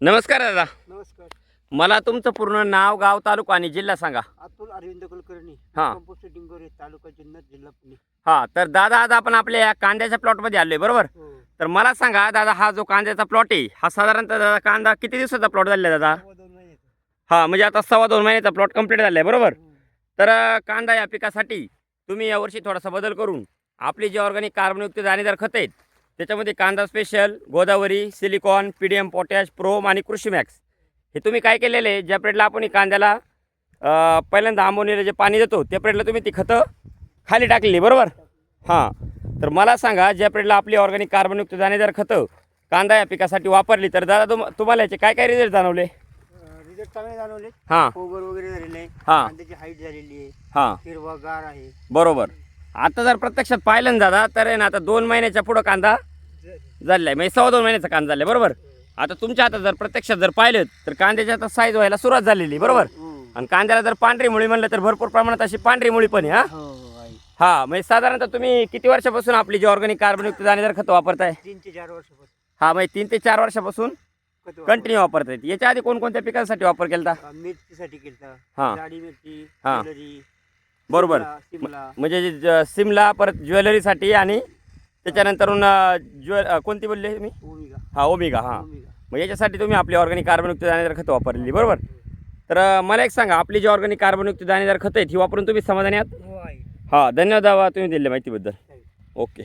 नमस्कार दादा. नमस्कार. मला तुमचं पूर्ण नाव, गाव, तालुका आणि जिल्हा सांगा. अतुल अरविंद कुलकर्णी, हां. कंपोस्ट डिंगोरे, तालुका जुन्नर, जिल्हा पुणे. हां, तर दादा आज आपण आपल्या या कांद्याच्या प्लॉटमध्ये आलोय बरोबर. हो. तर मला सांगा दादा, हा जो कांद्याचा प्लॉट आहे हा साधारणतः दादा कांदा किती दिवसाचा प्लॉट झालेला आहे दादा? 2 महिन्याचं. हां, म्हणजे आता 2.25 महिन्याचा प्लॉट कंप्लीट झाला आहे बरोबर. हं. तर कांदा या पिकासाठी तुम्ही यावर्षी थोडासा बदल करून आपली जी ऑर्गॅनिक कार्बनयुक्त दाणेदार खतं आहेत त्याच्यामध्ये कांदा special, Godavari, silicon, PDM, potash, PROM आणि कृषी मॅक्स हे तुम्ही काय केलेले आहे, ज्या पिरियडला आपण कांद्याला पहिल्यांदा आंबवणीला जे पाणी देतो त्या पिरियडला तुम्ही ती खतं खाली टाकलेली बरोबर. हां, तर मला सांगा, ज्या पिरियडला आपली ऑर्गॅनिक कार्बनयुक्त दाणेदार खतं कांदा या पिकासाठी वापरली तर दादा तुम्हाला याचे काय काय रिझल्ट जाणवले? रिझल्ट चांगले जाणवले. हां फोगर वगैरे झालेले आहे. हां कांद्याची हाईट झालेली आहे. हां हिरवागार आहे. बरोबर. आता जर प्रत्यक्षात पाहिलं ना दादा तर आहे ना, आता 2 महिन्याच्या पुढं कांदा झालेला आहे, म्हणजे 2.25 महिन्याचा कांदा झाला आहे बरोबर. आता तुमच्या आता जर प्रत्यक्षात जर पाहिलं तर कांद्याची आता साईज व्हायला सुरुवात झालेली बरोबर. आणि कांद्याला जर पांढरी मुळी म्हणलं तर भरपूर प्रमाणात अशी पांढरी मुळी पण आहे. हो हो आहे. हां, म्हणजे साधारणतः तुम्ही किती वर्षापासून आपली जी ऑर्गॅनिक कार्बनयुक्त दाणेदार खतं वापरताय? 3 ते 4 वर्षापासून. हां, म्हणजे 3 ते 4 वर्षापासून खत कंटिन्यू वापरतायत. याच्या आधी कोणकोणत्या पिकांसाठी वापर केला होता? मिरचीसाठी केलता. हां. जाडी मिरची, हां. ज्वेलरी, बरोबर. शिमला. म्हणजे सिमला, परत ज्वेलरीसाठी आणि त्याच्यानंतरून कोणती बोलले मी? ओमिगा. हां, ओमिगा. हां, ओमिगा. मग याच्यासाठी तुम्ही आपली ऑर्गॅनिक कार्बनयुक्त दाणेदार खतं वापरलेली बरोबर. तर मला एक सांगा, आपली जी ऑर्गॅनिक कार्बनयुक्त दाणेदार खतं आहेत ही वापरून तुम्ही समाधानी आहात? हो आहे. हां, धन्यवाद दादा तुम्ही दिलेल्या माहितीबद्दल. ओके.